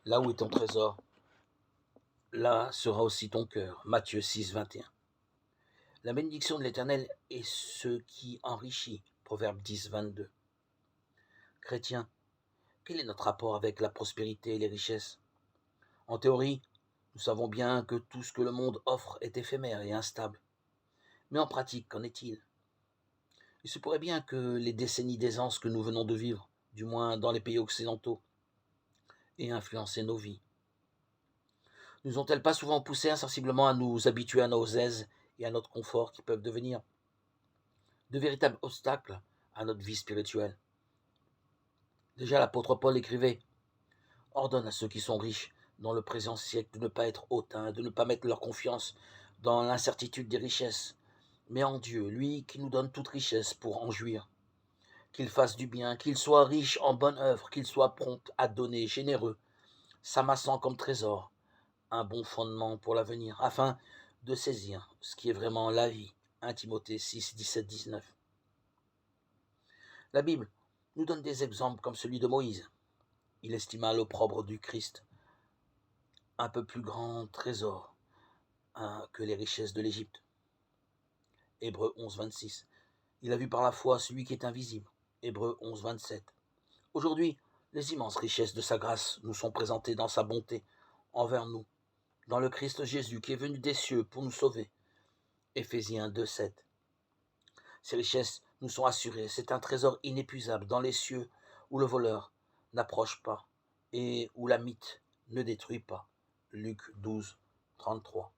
Là où est ton trésor, là sera aussi ton cœur. Matthieu 6, 21. La bénédiction de l'Éternel est ce qui enrichit. Proverbe 10, 22. Chrétien, quel est notre rapport avec la prospérité et les richesses? En théorie, nous savons bien que tout ce que le monde offre est éphémère et instable. Mais en pratique, qu'en est-il? Il se pourrait bien que les décennies d'aisance que nous venons de vivre, du moins dans les pays occidentaux, aient influencé nos vies. Nous ont-elles pas souvent poussé insensiblement à nous habituer à nos aises et à notre confort qui peuvent devenir de véritables obstacles à notre vie spirituelle? Déjà l'apôtre Paul écrivait: ordonne à ceux qui sont riches dans le présent siècle de ne pas être hautains, de ne pas mettre leur confiance dans l'incertitude des richesses, mais en Dieu, lui qui nous donne toute richesse pour en jouir. Qu'il fasse du bien, qu'il soit riche en bonne œuvre, qu'il soit prompt à donner, généreux, s'amassant comme trésor, un bon fondement pour l'avenir, afin de saisir ce qui est vraiment la vie. 1 Timothée 6, 17, 19. La Bible nous donne des exemples comme celui de Moïse. Il estima l'opprobre du Christ un peu plus grand trésor que les richesses de l'Égypte. Hébreux 11, 26. Il a vu par la foi celui qui est invisible. Hébreux 11, 27. Aujourd'hui, les immenses richesses de sa grâce nous sont présentées dans sa bonté envers nous, dans le Christ Jésus qui est venu des cieux pour nous sauver. Éphésiens 2, 7. Ces richesses nous sont assurées, c'est un trésor inépuisable dans les cieux où le voleur n'approche pas et où la mythe ne détruit pas. Luc 12, 33.